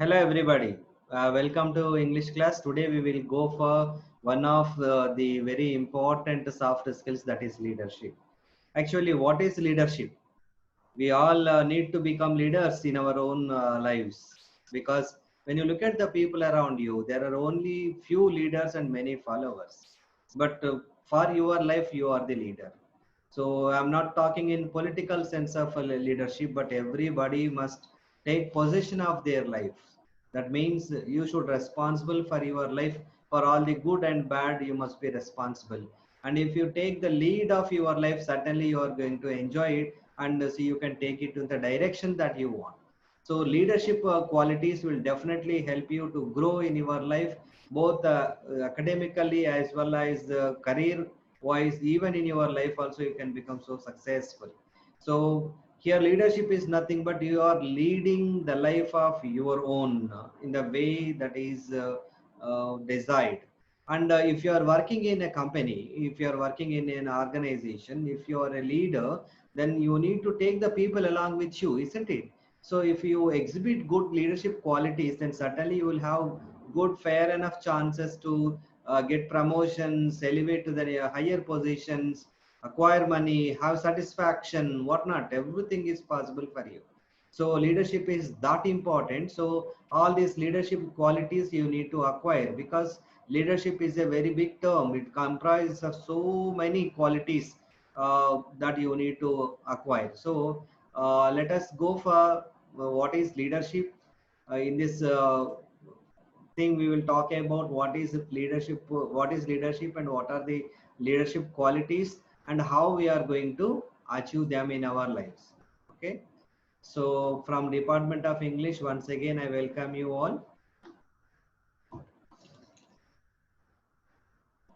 Hello everybody. Welcome to English class. Today we will go for one of the very important soft skills, that is leadership. Actually, what is leadership? We all need to become leaders in our own lives, because when you look at the people around you, there are only few leaders and many followers. But for your life, you are the leader. So I'm not talking in political sense of leadership, but everybody must take possession of their life. That means you should responsible for your life. For all the good and bad, you must be responsible. And if you take the lead of your life, certainly you are going to enjoy it, and so you can take it to the direction that you want. So leadership qualities will definitely help you to grow in your life, both academically as well as career wise. Even in your life also you can become so successful. So here leadership is nothing but you are leading the life of your own in the way that is desired. And if you are working in a company, if you are working in an organization, if you are a leader, then you need to take the people along with you, isn't it? So if you exhibit good leadership qualities, then certainly you will have good, fair enough chances to get promotions, elevate to the higher positions, acquire money, have satisfaction, whatnot. Everything is possible for you. So leadership is that important. So all these leadership qualities you need to acquire, because leadership is a very big term. It comprises of so many qualities that you need to acquire. So let us go for what is leadership. In this thing we will talk about what is leadership, and what are the leadership qualities, and how we are going to achieve them in our lives. Okay, so from Department of English, once again I welcome you all.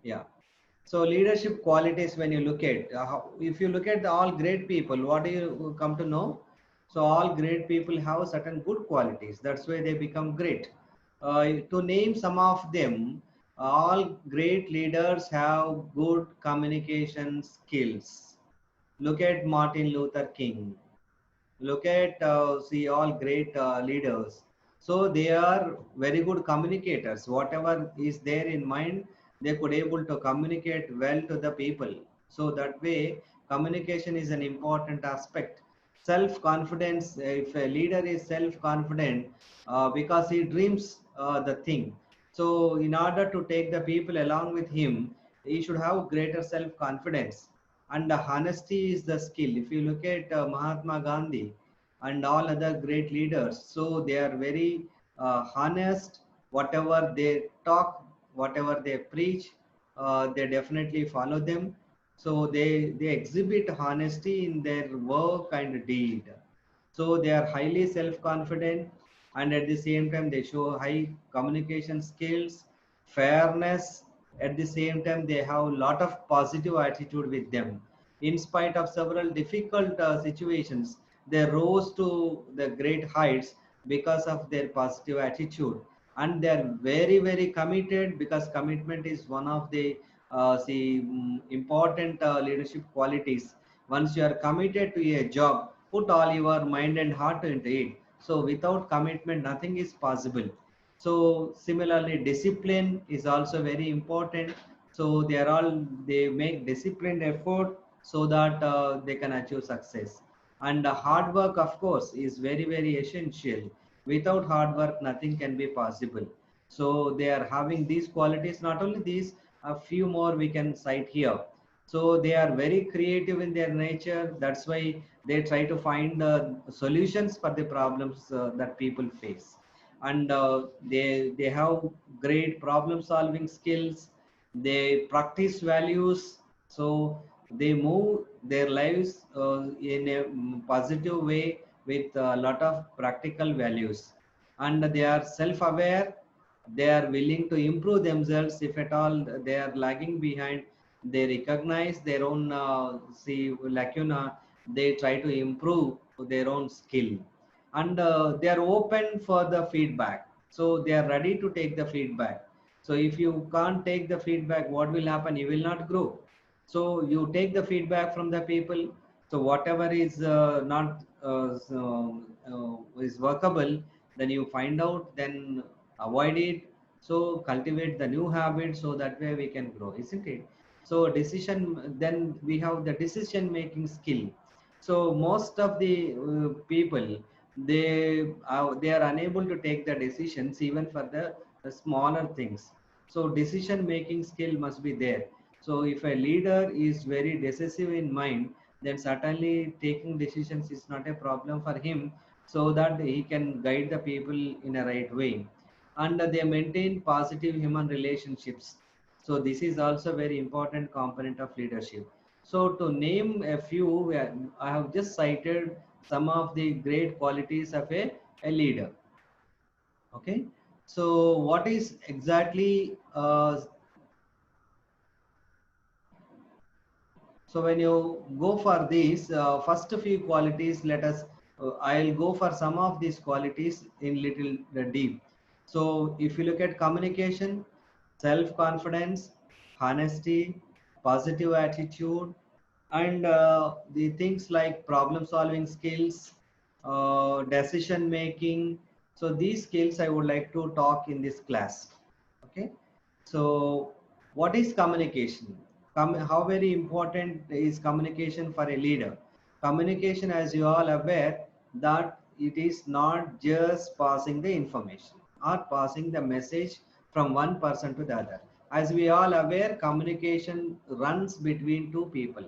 Yeah. So leadership qualities, when you look at if you look at all great people, what do you come to know? So all great people have certain good qualities. That's why they become great. To name some of them, all great leaders have good communication skills. Look at Martin Luther King. Look at see all great leaders. So they are very good communicators. Whatever is there in mind, they could able to communicate well to the people. So that way communication is an important aspect. Self confidence, if a leader is self confident, because he dreams the thing, so in order to take the people along with him, he should have greater self confidence. And honesty is the skill. If you look at Mahatma Gandhi and all other great leaders, so they are very honest. Whatever they talk, whatever they preach, they definitely follow them. So they exhibit honesty in their work and deed. So they are highly self confident, and at the same time they show high communication skills, fairness. At the same time they have a lot of positive attitude with them. In spite of several difficult situations, they rose to the great heights because of their positive attitude. And they are very very committed, because commitment is one of the important leadership qualities. Once you are committed to a job, put all your mind and heart into it. So without commitment nothing is possible. So similarly discipline is also very important. So they make disciplined effort so that they can achieve success. And hard work of course is very very essential. Without hard work nothing can be possible. So they are having these qualities. Not only these, a few more we can cite here. So they are very creative in their nature. That's why they try to find solutions for the problems that people face. And they have great problem solving skills. They practice values. So they move their lives in a positive way with a lot of practical values. And they are self aware. They are willing to improve themselves. If at all they are lagging behind, they recognize their own see lacuna. They try to improve their own skill. And they are open for the feedback. So they are ready to take the feedback. So if you can't take the feedback, what will happen? You will not grow. So you take the feedback from the people. So whatever is not is workable, then you find out, then avoid it. So cultivate the new habit, so that way we can grow, isn't it? So decision, then we have the decision making skill. So most of the people, they are unable to take the decisions even for the smaller things. So decision making skill must be there. So if a leader is very decisive in mind, then certainly taking decisions is not a problem for him, so that he can guide the people in a right way. And they maintain positive human relationships. So this is also very important component of leadership. So to name a few, I have just cited some of the great qualities of a leader. Okay. So what is exactly so when you go for these first few qualities, let us, I'll go for some of these qualities in little deep. So if you look at communication, self-confidence, honesty, positive attitude, and the things like problem solving skills, decision making. So these skills I would like to talk in this class. Okay. So what is communication? How very important is communication for a leader? Communication, as you all aware, that it is not just passing the information or passing the message from one person to the other. As we all aware, communication runs between two people.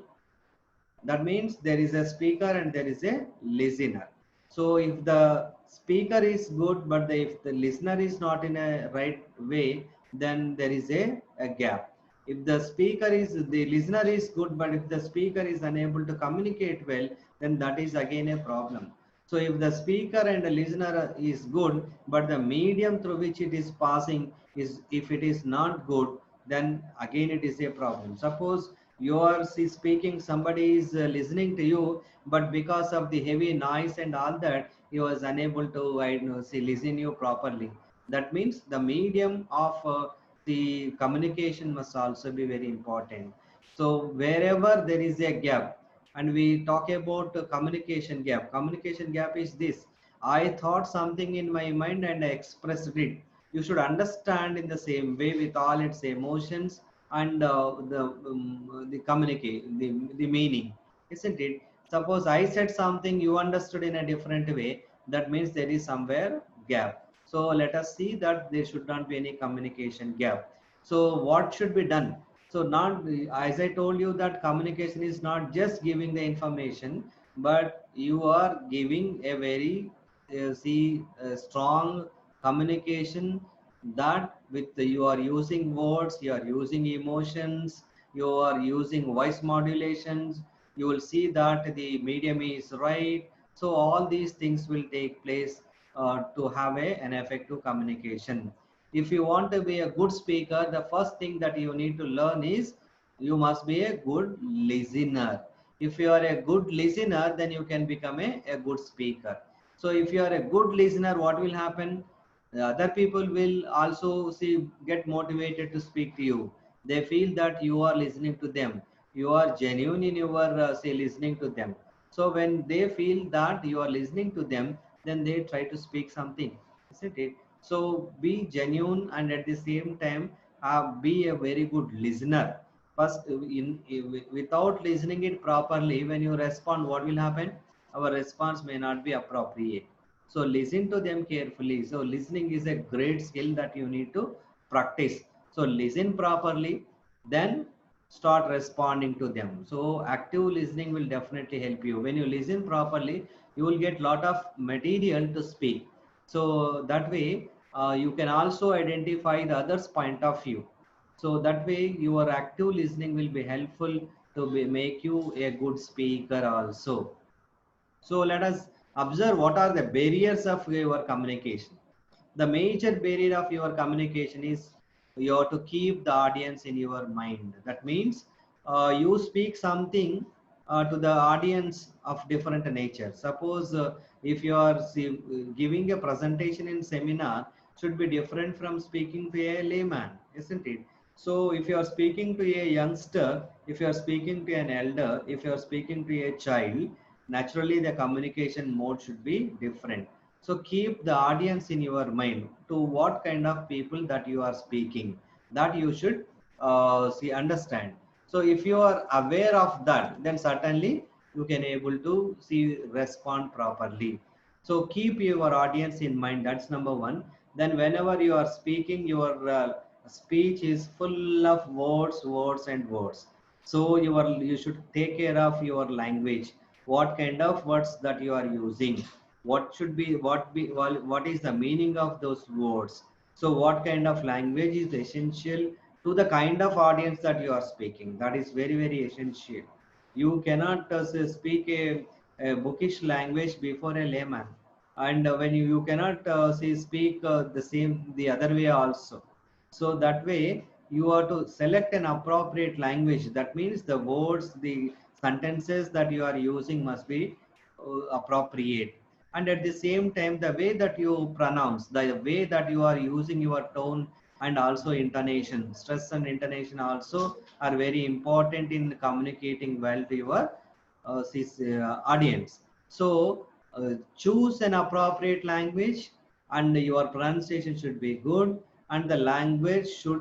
That means there is a speaker and there is a listener. So if the speaker is good, but if the listener is not in a right way, then there is a gap. If the speaker is, the listener is good, but if the speaker is unable to communicate well, then that is again a problem. So if the speaker and the listener is good, but the medium through which it is passing is, if it is not good, then again it is a problem. Suppose you are speaking, somebody is listening to you, but because of the heavy noise and all that, he was unable to, I know, see, listen you properly. That means the medium of the communication must also be very important. So wherever there is a gap, and we talk about communication gap is this: I thought something in my mind and I expressed it. You should understand in the same way with all its emotions and the communicate, the meaning, isn't it? Suppose I said something, you understood in a different way, that means there is somewhere gap. So let us see that there should not be any communication gap. So what should be done? So not, as I told you, that communication is not just giving the information, but you are giving a very strong communication, that with you are using words, you are using emotions, you are using voice modulations, you will see that the medium is right. So all these things will take place to have an effective communication. If you want to be a good speaker, the first thing that you need to learn is you must be a good listener. If you are a good listener, then you can become a good speaker. So if you are a good listener, what will happen? The other people will also see, get motivated to speak to you. They feel that you are listening to them, you are genuine in your say listening to them. So when they feel that you are listening to them, then they try to speak something, isn't it? So be genuine, and at the same time be a very good listener. First, without listening it properly, when you respond, what will happen? Our response may not be appropriate. So listen to them carefully. So listening is a great skill that you need to practice. So listen properly, then start responding to them. So active listening will definitely help you. When you listen properly, you will get lot of material to speak. So that way you can also identify the other's point of view. So that way your active listening will be helpful to make you a good speaker also. So let us observe what are the barriers of your communication. The major barrier of your communication is you have to keep the audience in your mind. That means you speak something to the audience of different nature. Suppose if you are giving a presentation in seminar, should be different from speaking to a layman, isn't it? So if you are speaking to a youngster, if you are speaking to an elder, if you are speaking to a child, naturally the communication mode should be different. So keep the audience in your mind to what kind of people that you are speaking, that you should see, understand. So if you are aware of that, then certainly you can able to see respond properly. So keep your audience in mind. That's number one. Then whenever you are speaking, your speech is full of words, words and words. So you should take care of your language. What kind of words that you are using? What should be what is the meaning of those words? So what kind of language is essential to the kind of audience that you are speaking? That is very very essential. You cannot speak a bookish language before a layman, and when you cannot say speak the same the other way also. So that way you are to select an appropriate language. That means the words, the sentences that you are using must be appropriate. And at the same time, the way that you pronounce, the way that you are using your tone, and also intonation, stress and intonation also are very important in communicating well to your audience. So choose an appropriate language, and your pronunciation should be good, and the language should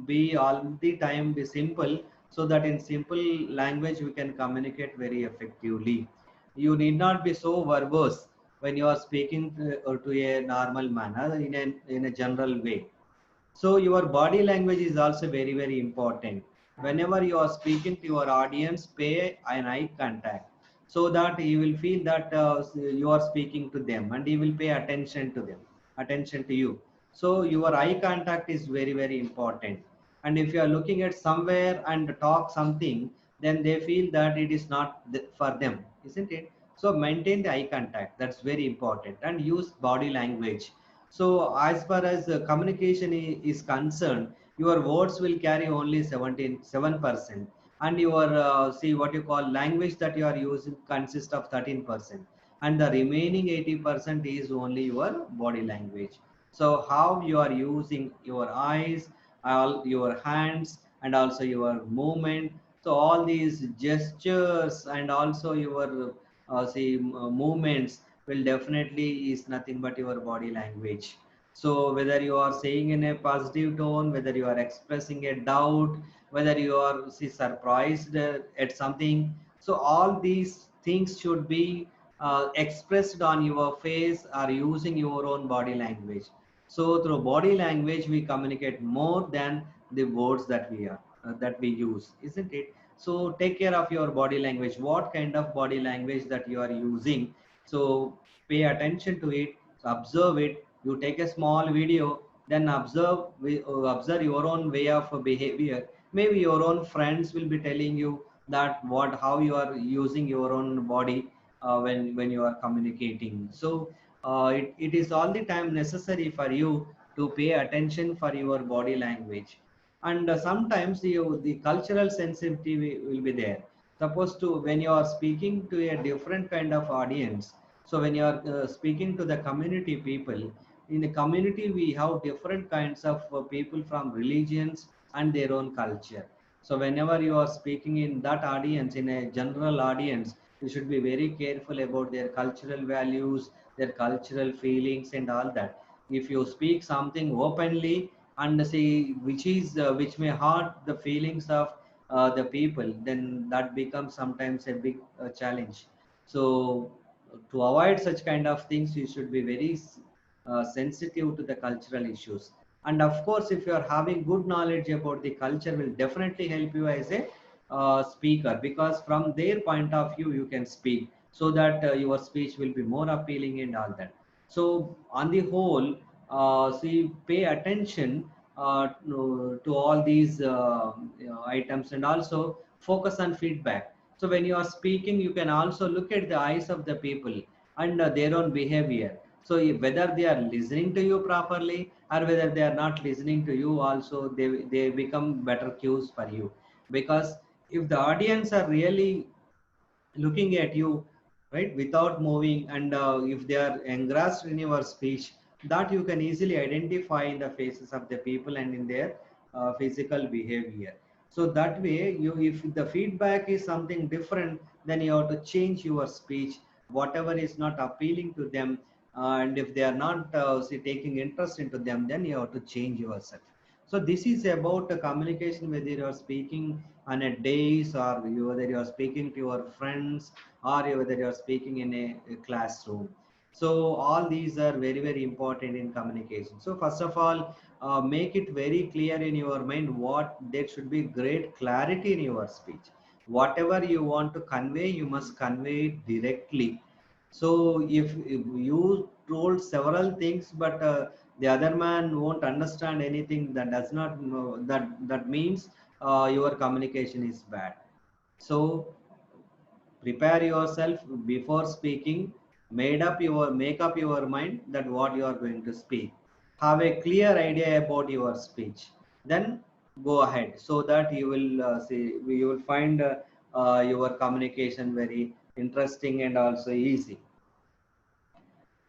be all the time be simple, so that in simple language we can communicate very effectively. You need not be so verbose when you are speaking to a normal manner in a general way. So your body language is also very very important. Whenever you are speaking to your audience, pay an eye contact, so that you will feel that you are speaking to them, and you will pay attention to them, attention to you. So your eye contact is very very important. And if you are looking at somewhere and talk something, then they feel that it is not for them, isn't it? So maintain the eye contact, that's very important, and use body language. So as far as communication is concerned, your words will carry only 7%, and your see what you call language that you are using consists of 13%, and the remaining 80% is only your body language. So how you are using your eyes, all your hands, and also your movement. So all these gestures and also your movements will definitely is nothing but your body language. So whether you are saying in a positive tone, whether you are expressing a doubt, whether you are surprised at something, so all these things should be expressed on your face or using your own body language. So through body language we communicate more than the words that we use, isn't it? So take care of your body language. What kind of body language that you are using? So pay attention to it, so observe it. You take a small video, then observe your own way of behavior. Maybe your own friends will be telling you that what how you are using your own body when you are communicating. So it is all the time necessary for you to pay attention for your body language. And sometimes the cultural sensitivity will be there. Suppose to when you are speaking to a different kind of audience, so when you are speaking to the community people, in the community we have different kinds of people from religions and their own culture. So whenever you are speaking in that audience, in a general audience, you should be very careful about their cultural values, their cultural feelings and all that. If you speak something openly and see which may hurt the feelings of the people, then that becomes sometimes a big challenge. So to avoid such kind of things, you should be very sensitive to the cultural issues. And of course, if you are having good knowledge about the culture, will definitely help you as a speaker, because from their point of view you can speak, so that your speech will be more appealing and all that. So on the whole, see, pay attention to all these items, and also focus on feedback. So when you are speaking, you can also look at the eyes of the people and their own behavior. So whether they are listening to you properly or whether they are not listening to you, also they become better cues for you. Because if the audience are really looking at you, right, without moving, and if they are engrossed in your speech, that you can easily identify in the faces of the people and in their physical behavior. So that way, you if the feedback is something different, then you have to change your speech. Whatever is not appealing to them, and if they are not taking interest into them, then you have to change yourself. So this is about communication, whether you are speaking on a days, or whether you are speaking to your friends, or whether you are speaking in a classroom. So all these are very very important in communication. So first of all, make it very clear in your mind what there should be great clarity in your speech. Whatever you want to convey, you must convey it directly. So if you told several things, but the other man won't understand anything, that does not know, that means your communication is bad. So prepare yourself before speaking, make up your mind that what you are going to speak. Have a clear idea about your speech, then go ahead, so that you will see, you will find your communication very interesting and also easy.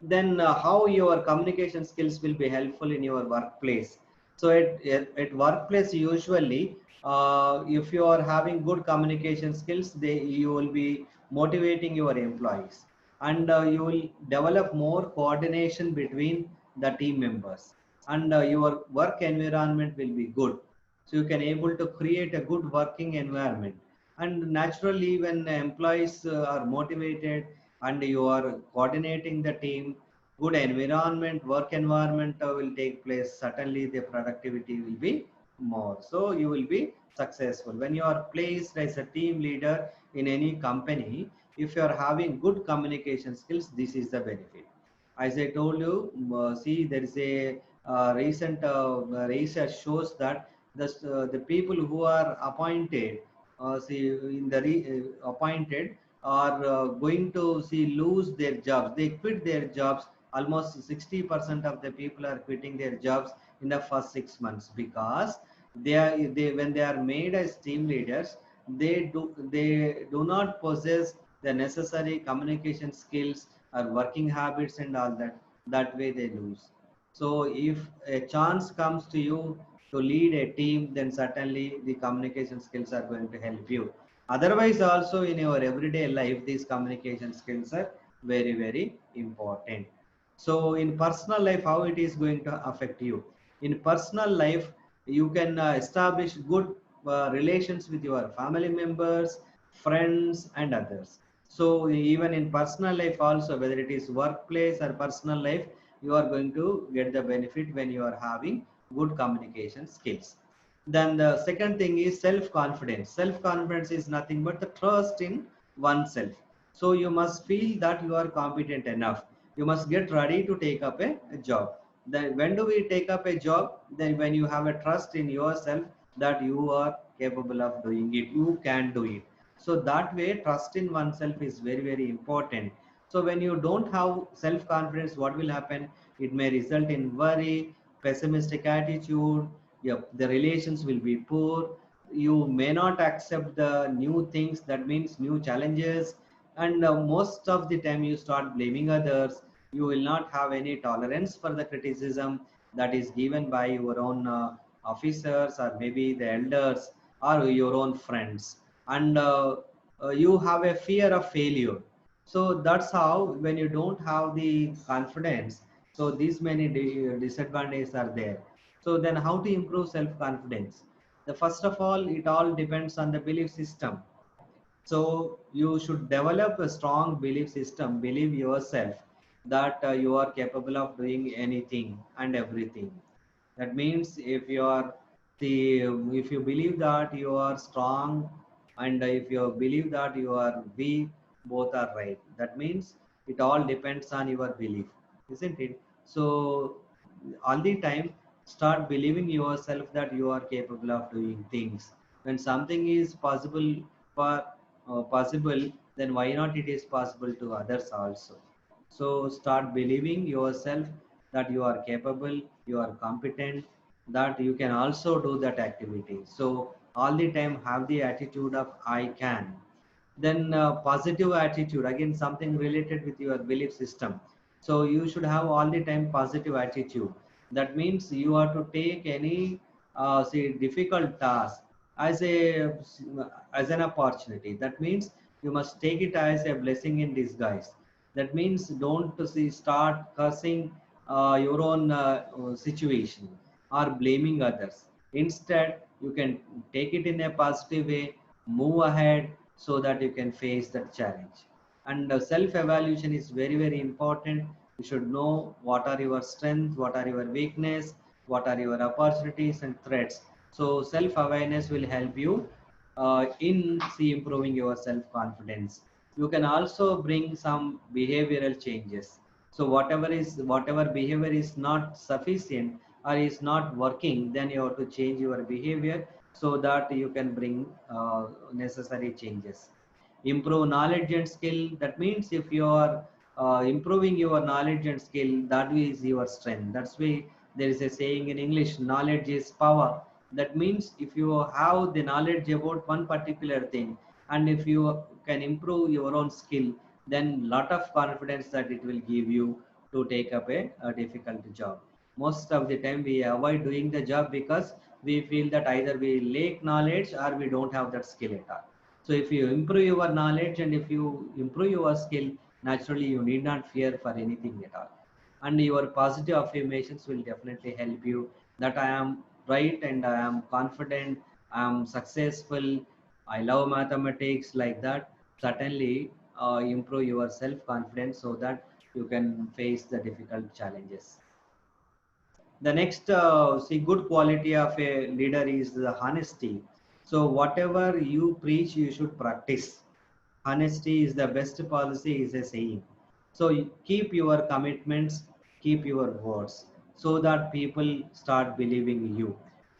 Then how your communication skills will be helpful in your workplace. So at workplace, usually if you are having good communication skills, you will be motivating your employees, and you will develop more coordination between the team members, and your work environment will be good. So you can able to create a good working environment. And naturally, when employees are motivated and you are coordinating the team, good environment, work environment will take place, certainly the productivity will be more, so you will be successful. When you are placed as a team leader in any company, if you are having good communication skills, this is the benefit. As I told you, see, there is a recent research shows that the people who are appointed, see, in the appointed, are going to see lose their jobs. They quit their jobs. Almost 60% of the people are quitting their jobs in the first 6 months, because they when they are made as team leaders, they do not possess the necessary communication skills or working habits and all that. That way they lose. So if a chance comes to you to lead a team, then certainly the communication skills are going to help you. Otherwise also, in your everyday life, these communication skills are very very important. So in personal life, how it is going to affect you? In personal life, you can establish good relations with your family members, friends and others. So even in personal life also, whether it is workplace or personal life, you are going to get the benefit when you are having good communication skills. Then the second thing is self confidence. Self confidence is nothing but the trust in oneself. So you must feel that you are competent enough. You must get ready to take up a job. Then when do we take up a job? Then when you have a trust in yourself that you are capable of doing it, you can do it. So that way, trust in oneself is very very important. So when you don't have self confidence, what will happen? It may result in worry, pessimistic attitude. Yep, the relations will be poor. You may not accept the new things, that means new challenges. And most of the time you start blaming others. You will not have any tolerance for the criticism that is given by your own officers, or maybe the elders, or your own friends. And you have a fear of failure. So that's how, when you don't have the confidence, so these many disadvantages are there. So then how to improve self confidence? The first of all, it all depends on the belief system. So you should develop a strong belief system. Believe yourself that you are capable of doing anything and everything. That means if you are the if you believe that you are strong, and if you believe that you are weak, both are right. That means it all depends on your belief, isn't it? So all the time, start believing yourself that you are capable of doing things. When something is possible for possible, then why not it is possible to others also? So start believing yourself that you are capable, you are competent, that you can also do that activity. So all the time have the attitude of I can. Then positive attitude, again something related with your belief system. So you should have all the time positive attitude. That means you have to take any say difficult task as a as an opportunity. That means you must take it as a blessing in disguise. That means don't start cursing your own situation or blaming others. Instead, you can take it in a positive way, move ahead so that you can face that challenge. And self-evaluation is very, very important. You should know what are your strengths, what are your weakness, what are your opportunities and threats. So self-awareness will help you in improving your self-confidence. You can also bring some behavioral changes. So whatever behavior is not sufficient or is not working, then you have to change your behavior so that you can bring necessary changes. Improve knowledge and skill. That means if you are improving your knowledge and skill, that is your strength. That's why there is a saying in English, knowledge is power. That means if you have the knowledge about one particular thing, and if you can improve your own skill, then lot of confidence that it will give you to take up a difficult job. Most of the time we avoid doing the job because we feel that either we lack knowledge or we don't have that skill at all. So if you improve your knowledge and if you improve your skill, naturally you need not fear for anything at all. And your positive affirmations will definitely help you that I am right and I am confident, I am successful, I love mathematics, like that. Certainly improve your self-confidence so that you can face the difficult challenges. The next good quality of a leader is the honesty. So whatever you preach, you should practice. Honesty is the best policy, is a saying. So you keep your commitments, keep your words, so that people start believing you.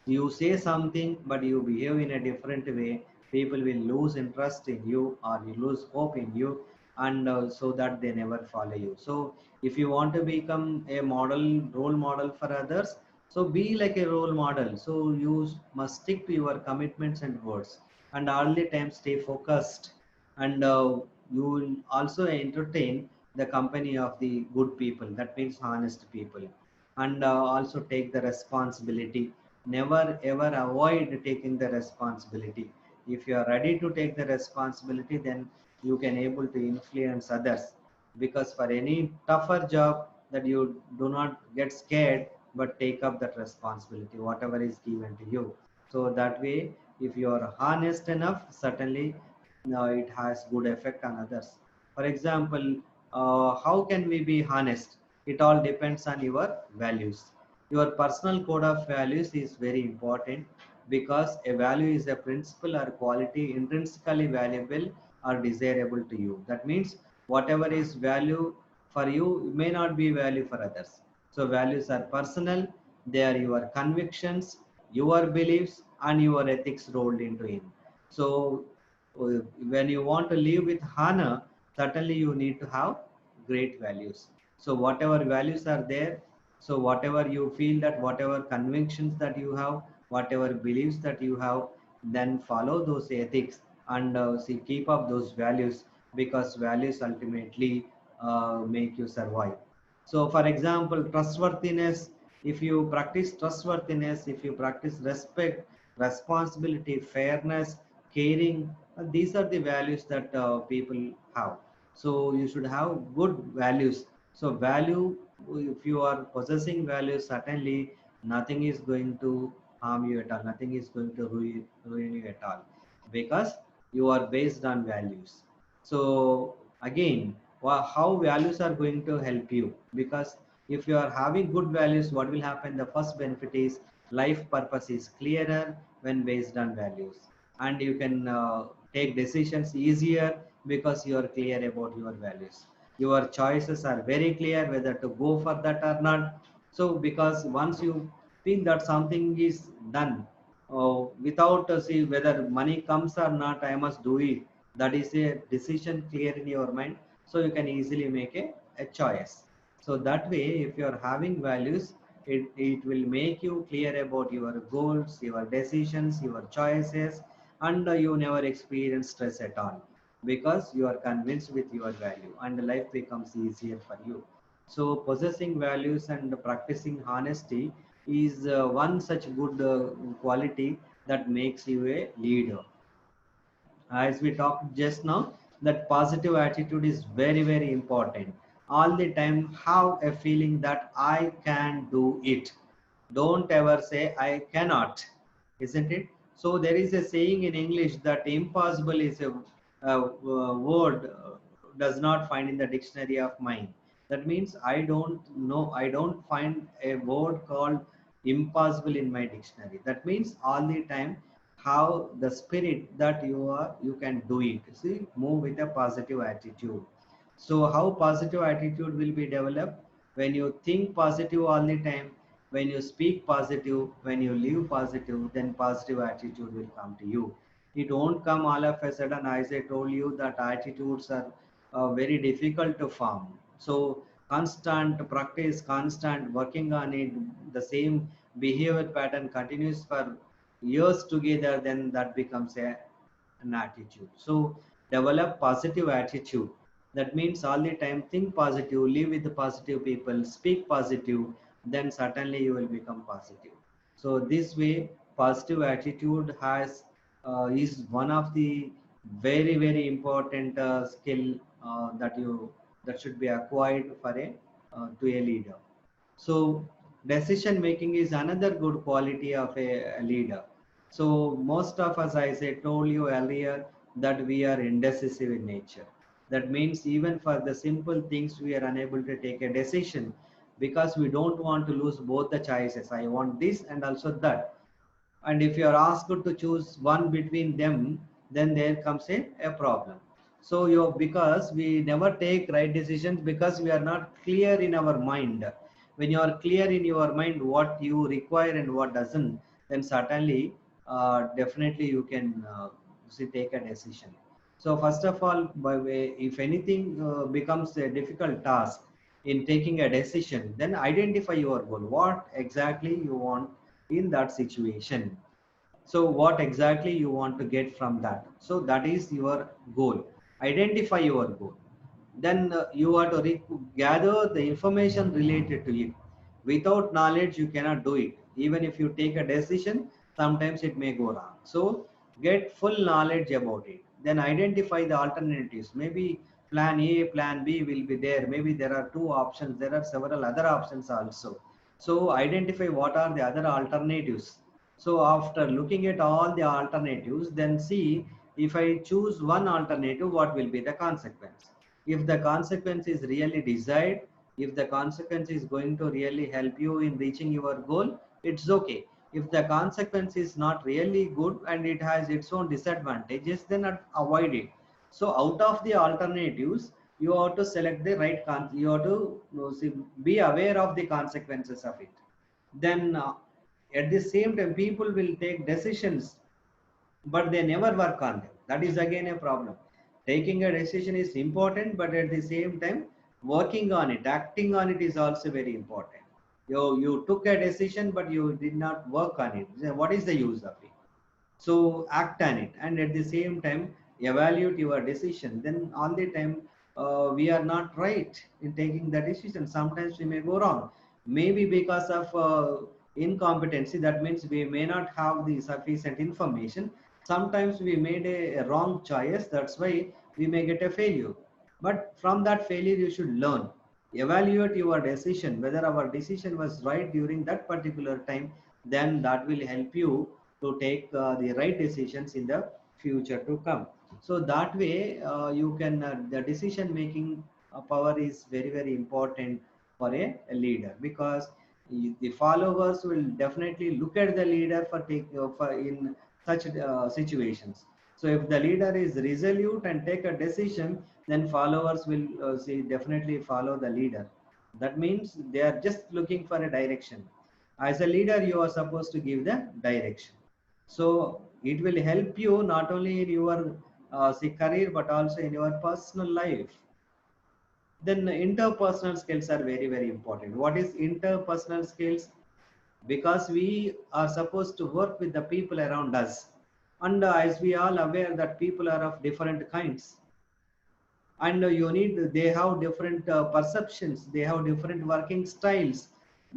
You say something but you behave in a different way, people will lose interest in you or you lose hope in you, and so that they never follow you. So if you want to become a role model for others, so be like a role model. So you must stick to your commitments and words, and all the time stay focused, and you will also entertain the company of the good people. That means honest people. And also take the responsibility. Never ever avoid taking the responsibility. If you are ready to take the responsibility, then you can able to influence others. Because for any tougher job, that you do not get scared but take up that responsibility whatever is given to you. So that way, if you are honest enough, certainly it has good effect on others. For example, how can we be honest? It all depends on your values. Your personal code of values is very important, because a value is a principle or quality intrinsically valuable or desirable to you. That means whatever is value for you may not be value for others. So values are personal, they are your convictions, your beliefs and your ethics rolled into in. So when you want to live with honor, certainly you need to have great values. So whatever values are there, so whatever you feel, that whatever convictions that you have, whatever beliefs that you have, then follow those ethics and keep up those values, because values ultimately make you survive. So for example, trustworthiness, if you practice trustworthiness, if you practice respect, responsibility, fairness, caring, these are the values that people have. So you should have good values. So value, if you are possessing values, certainly nothing is going to harm you at all, nothing is going to ruin you at all, because you are based on values. So again, how values are going to help you? Because if you are having good values, what will happen? The first benefit is life purpose is clearer when based on values, and you can take decisions easier because you are clear about your values. Your choices are very clear whether to go for that or not. So because once you feel that something is done without see whether money comes or not, I must do it, that is a decision clear in your mind, so you can easily make a choice. So that way, if you are having values, it will make you clear about your goals, your decisions, your choices, and you never experience stress at all, because you are convinced with your value and life becomes easier for you. So possessing values and practicing honesty is one such good quality that makes you a leader. As we talked just now, That positive attitude is very, very important. All the time have a feeling that I can do it. Don't ever say I cannot, isn't it? So there is a saying in English that impossible is a word does not find in the dictionary of mind. That means I don't know, I don't find a word called impossible in my dictionary. That means all the time how the spirit that you are, you can do it. See, move with a positive attitude. So how positive attitude will be developed? When you think positive all the time, when you speak positive, when you live positive, then positive attitude will come to you. It won't come all of a sudden. As I told you, that attitudes are very difficult to form. So constant practice, constant working on it, the same behavior pattern continues for years together, then that becomes an attitude. So develop positive attitude. That means all the time think positive, live with the positive people, speak positive, then certainly you will become positive. So this way, positive attitude has is one of the very, very important skill that should be acquired for a to a leader. So decision making is another good quality of a leader. So most of us, as I told you earlier, that we are indecisive in nature. That means even for the simple things, we are unable to take a decision because we don't want to lose both the choices. I want this and also that. And if you are asked to choose one between them, then there comes a problem. So you, because we never take right decisions because we are not clear in our mind. When you are clear in your mind what you require and what doesn't, then certainly definitely you can see, take a decision. So first of all, by way, if anything becomes a difficult task in taking a decision, then identify your goal, what exactly you want in that situation. So what exactly you want to get from that? So that is your goal. Identify your goal. Then you have to gather the information related to it. Without knowledge, you cannot do it. Even if you take a decision, sometimes it may go wrong. So get full knowledge about it. Then identify the alternatives. Maybe plan A, plan B will be there. Maybe there are two options. There are several other options also. So identify what are the other alternatives. So after looking at all the alternatives, then see if I choose one alternative, what will be the consequence. If the consequence is really desired, if the consequence is going to really help you in reaching your goal, it's okay. If the consequence is not really good and it has its own disadvantages, then avoid it. So out of the alternatives, you have to select the right you have to be aware of the consequences of it. Then at the same time, people will take decisions but they never work on them. That is again a problem. Taking a decision is important, but at the same time, working on it, acting on it is also very important. You took a decision, but you did not work on it. Then what is the use of it? So act on it, and at the same time, evaluate your decision. Then all the time, we are not right in taking the decision. Sometimes we may go wrong, maybe because of incompetency. That means we may not have the sufficient information. Sometimes we made a wrong choice, that's why we may get a failure. But from that failure you should learn, evaluate your decision whether our decision was right during that particular time. Then that will help you to take the right decisions in the future to come. So that way you can the decision making power is very, very important for a leader, because the followers will definitely look at the leader for take for in such situations. So if the leader is resolute and take a decision, then followers will see, definitely follow the leader. That means they are just looking for a direction. As a leader, you are supposed to give the direction. So it will help you not only in your career, but also in your personal life. Then interpersonal skills are very, very important. What is interpersonal skills? Because we are supposed to work with the people around us, and as we all aware that people are of different kinds, and you need, they have different perceptions, they have different working styles,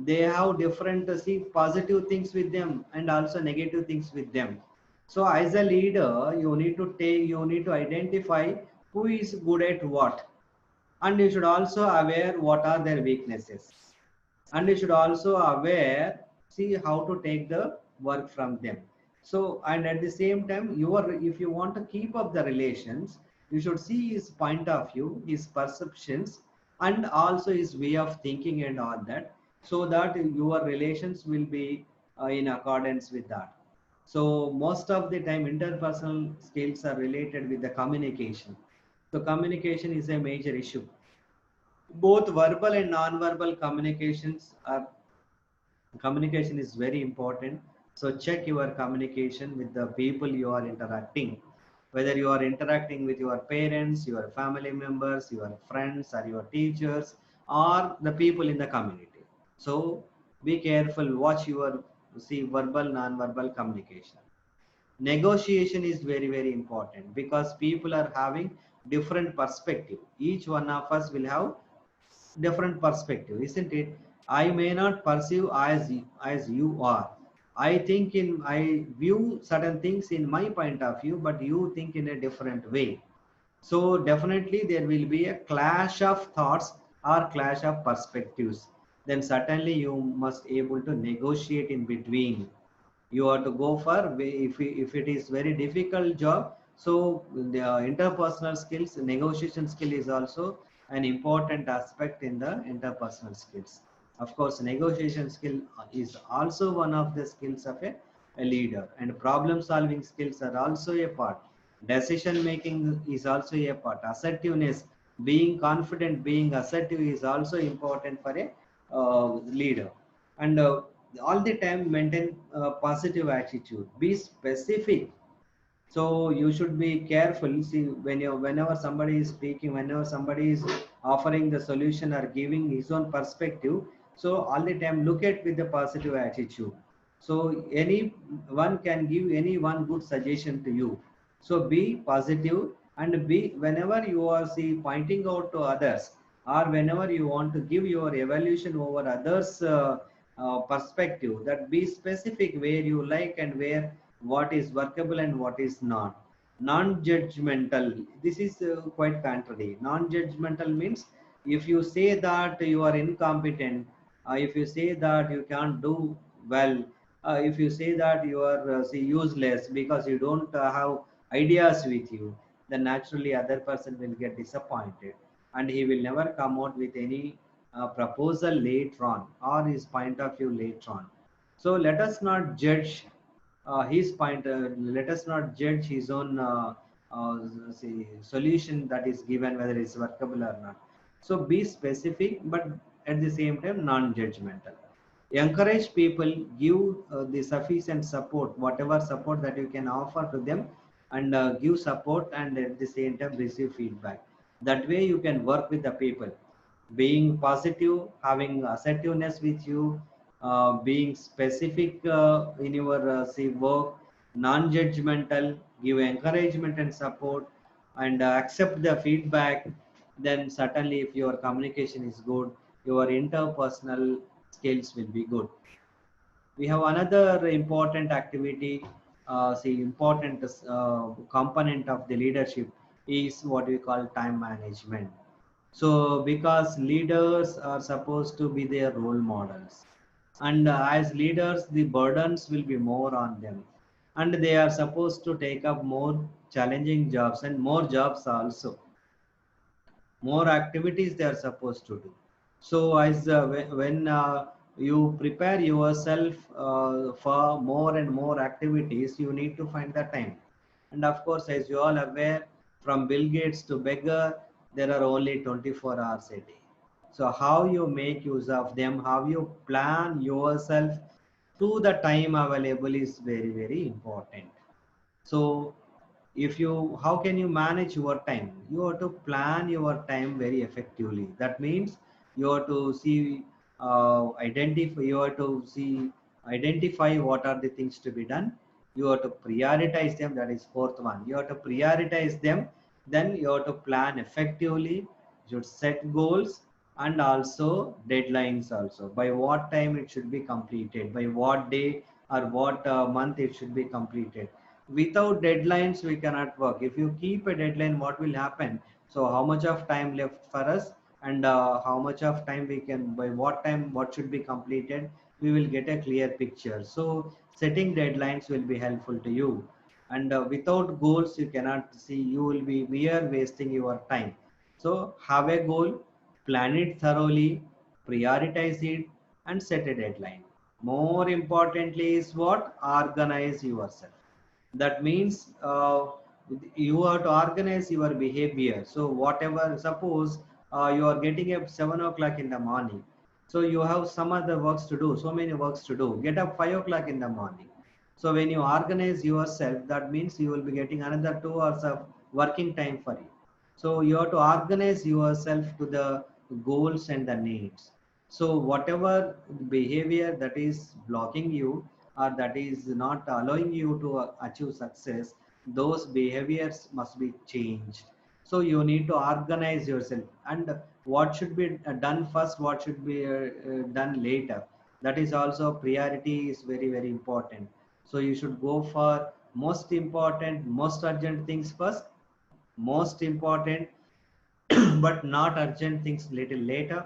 they have different see positive things with them and also negative things with them. So as a leader, you need to identify who is good at what, and you should also aware what are their weaknesses, and you should also aware, see how to take the work from them. So, and at the same time, if you want to keep up the relations, you should see his point of view, his perceptions, and also his way of thinking and all that, so that your relations will be in accordance with that. So most of the time interpersonal skills are related with the communication. So communication is a major issue. Both verbal and non-verbal communication is very important. So check your communication with the people you are interacting, whether you are interacting with your parents, your family members, your friends, or your teachers, or the people in the community. So be careful, watch your, see, verbal non-verbal communication. Negotiation is very very important, because people are having different perspective. Each one of us will have different perspective, isn't it? I may not perceive as you are. I view certain things in my point of view, but you think in a different way. So definitely there will be a clash of thoughts or clash of perspectives. Then certainly you must able to negotiate in between. You have to go for, if it is very difficult job, so the interpersonal skills, negotiation skill is also an important aspect in the interpersonal skills. Of course negotiation skill is also one of the skills of a leader, and problem solving skills are also a part. Decision making is also a part. Assertiveness, being confident, being assertive is also important for a leader. And all the time maintain a positive attitude, be specific. So you should be careful. See, whenever somebody is speaking, whenever somebody is offering the solution or giving his own perspective, so all the time look at with the positive attitude. So anyone can give any one good suggestion to you. So be positive, and be, whenever you are, see, pointing out to others, or whenever you want to give your evaluation over others perspective, that be specific where you like and where what is workable and what is not. Non-judgmental, this is quite contrary. Non-judgmental means, if you say that you are incompetent, if you say that you can't do well, if you say that you are say useless because you don't have ideas with you, then naturally other person will get disappointed, and he will never come out with any proposal later on, or his point of view later on. So let us not judge his point. Let us not judge his own uh, say, solution that is given, whether it's workable or not. So be specific, but at the same time non-judgmental. Encourage people, give the sufficient support, whatever support that you can offer to them, and give support, and at the same time receive feedback. That way you can work with the people, being positive, having assertiveness with you, being specific in your say work, non-judgmental, give encouragement and support, and accept the feedback. Then certainly, if your communication is good, your interpersonal skills will be good. We have another important activity, see, important component of the leadership is what we call time management. So because leaders are supposed to be their role models, and as leaders the burdens will be more on them, and they are supposed to take up more challenging jobs, and more jobs also, more activities they are supposed to do. So as when you prepare yourself for more and more activities, you need to find the time. And of course, as you all aware, from Bill Gates to beggar, there are only 24 hours a day. So how you make use of them, how you plan yourself to the time available is very very important. So if you, how can you manage your time? You have to plan your time very effectively. That means you have to see, identify, you have to see, identify what are the things to be done. You have to prioritize them. That is fourth one, you have to prioritize them. Then you have to plan effectively. You should set goals, and also deadlines also, by what time it should be completed, by what day or what month it should be completed. Without deadlines we cannot work. If you keep a deadline, what will happen? So how much of time left for us, and how much of time we can, by what time what should be completed, we will get a clear picture. So setting deadlines will be helpful to you. And without goals you cannot see, you will be, we are wasting your time. So have a goal, plan it thoroughly, prioritize it, and set a deadline. More importantly is what? Organize yourself. That means you have to organize your behavior. So whatever, suppose you are getting up 7 o'clock in the morning, so you have some other works to do, so many works to do, get up 5 o'clock in the morning. So when you organize yourself, that means you will be getting another 2 hours of working time for you. So you have to organize yourself to the goals and the needs. So whatever behavior that is blocking you, or that is not allowing you to achieve success, those behaviors must be changed. So you need to organize yourself, and what should be done first, what should be done later, that is also priority is very very important. So you should go for most important, most urgent things first, most important but not urgent things little later.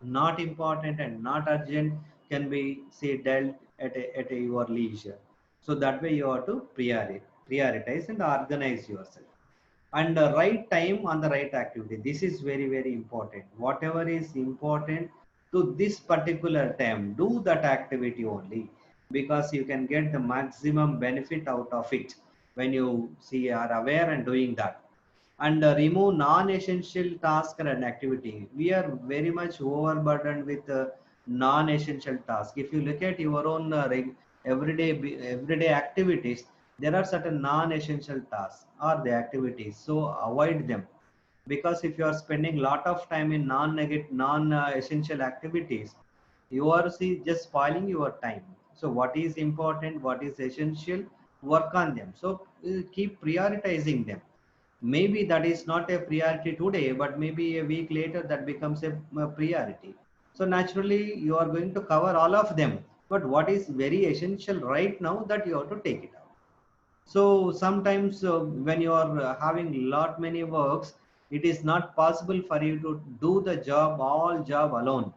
Not important and not urgent can be, say, dealt at your leisure. So that way you have to prioritize and organize yourself. And the right time on the right activity, this is very very important. Whatever is important to this particular time, do that activity only, because you can get the maximum benefit out of it when you see, are aware and doing that. And remove non-essential task and activity. We are very much overburdened with non-essential task. If you look at your own everyday activities, there are certain non-essential tasks or the activities, so avoid them. Because if you are spending lot of time in non-essential activities, you are just spoiling your time. So what is important, what is essential, work on them. So keep prioritizing them. Maybe that is not a priority today, but maybe a week later that becomes a priority. So naturally you are going to cover all of them, but what is very essential right now, that you have to take it out. So sometimes when you are having lot many works, it is not possible for you to do the job, all job alone.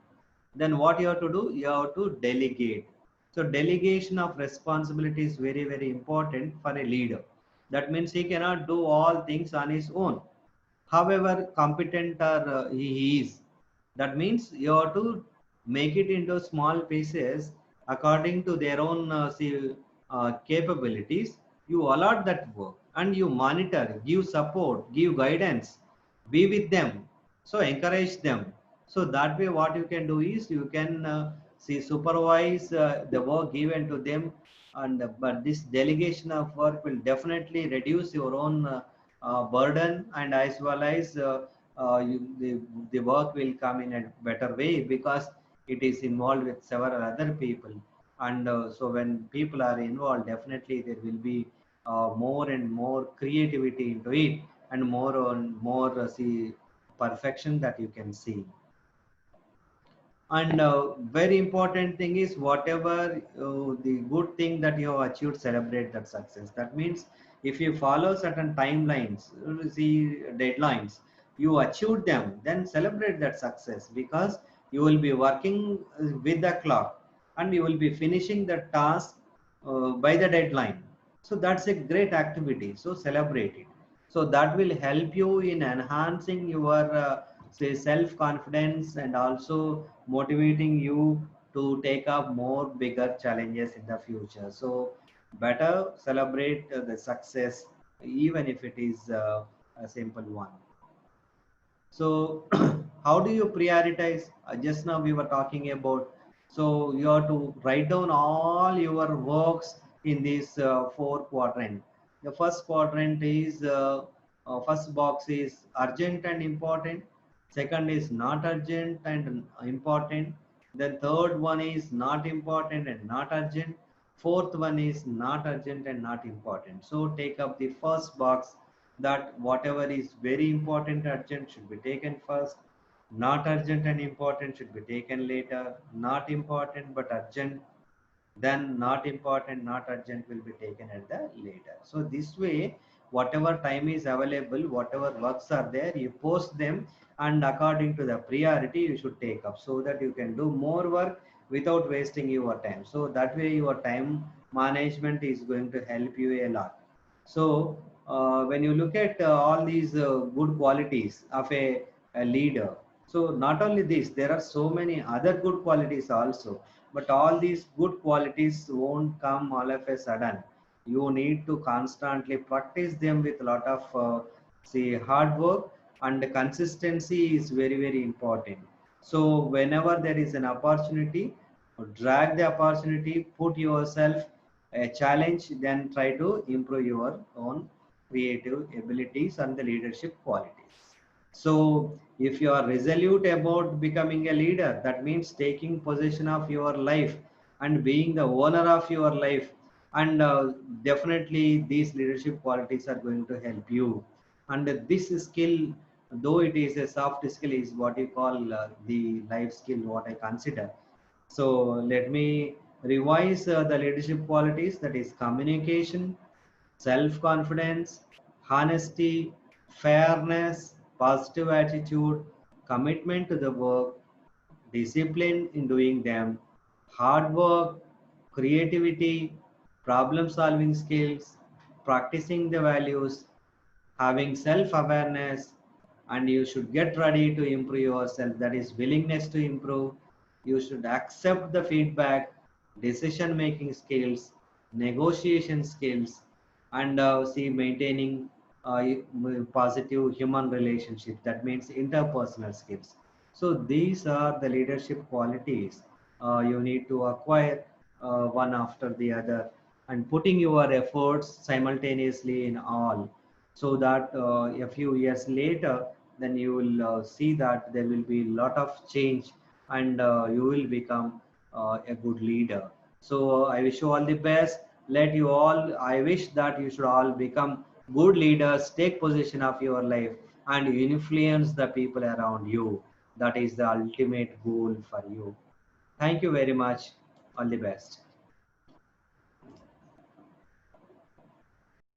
Then what you have to do? You have to delegate. So delegation of responsibility is very, very important for a leader. That means he cannot do all things on his own. However competent or he is, that means you have to make it into small pieces according to their own capabilities. You allot that work and you monitor, give support, give guidance, be with them, so encourage them. So that way what you can do is you can see, supervise the work given to them. And but this delegation of work will definitely reduce your own burden, and as well as the work will come in a better way, because it is involved with several other people. And so when people are involved, definitely there will be more and more creativity into it, and more and more see perfection that you can see. And very important thing is, whatever the good thing that you have achieved, celebrate that success. That means if you follow certain timelines, see deadlines, you achieved them, then celebrate that success, because you will be working with the clock, and you will be finishing the task by the deadline. So that's a great activity, so celebrate it. So that will help you in enhancing your say self confidence, and also motivating you to take up more bigger challenges in the future. So better celebrate the success, even if it is a simple one. So how do you prioritize? Just now we were talking about, so you have to write down all your works in this four quadrant. The first quadrant is first box is urgent and important. Second is not urgent and important. Then third one is not important and not urgent. Fourth one is not urgent and not important. So take up the first box, that whatever is very important, urgent should be taken first, not urgent and important should be taken later, not important but urgent then not important, not urgent will be taken at the later. So this way, whatever time is available, whatever works are there, you post them, and according to the priority you should take up, so that you can do more work without wasting your time. So that way your time management is going to help you a lot. So when you look at all these good qualities of a leader, so not only this, there are so many other good qualities also, but all these good qualities won't come all of a sudden. You need to constantly practice them with a lot of see hard work, and consistency is very very important. So whenever there is an opportunity, drag the opportunity, put yourself a challenge, then try to improve your own creative abilities and the leadership qualities. So if you are resolute about becoming a leader, that means taking possession of your life and being the owner of your life. And definitely these leadership qualities are going to help you. And this skill, though it is a soft skill, is what you call the life skill, what I consider. So let me revise the leadership qualities, that is communication, self confidence, honesty, fairness, positive attitude, commitment to the work, discipline in doing them, hard work, creativity, problem solving skills, practicing the values, having self awareness, and you should get ready to improve yourself, that is willingness to improve. You should accept the feedback, decision making skills, negotiation skills, and see maintaining positive human relationship, that means interpersonal skills. So these are the leadership qualities you need to acquire one after the other, and putting your efforts simultaneously in all, so that a few years later, then you will see that there will be a lot of change, and you will become a good leader. So I wish you all the best. Let you all, I wish that you should all become good leaders, take possession of your life, and influence the people around you. That is the ultimate goal for you. Thank you very much. All the best.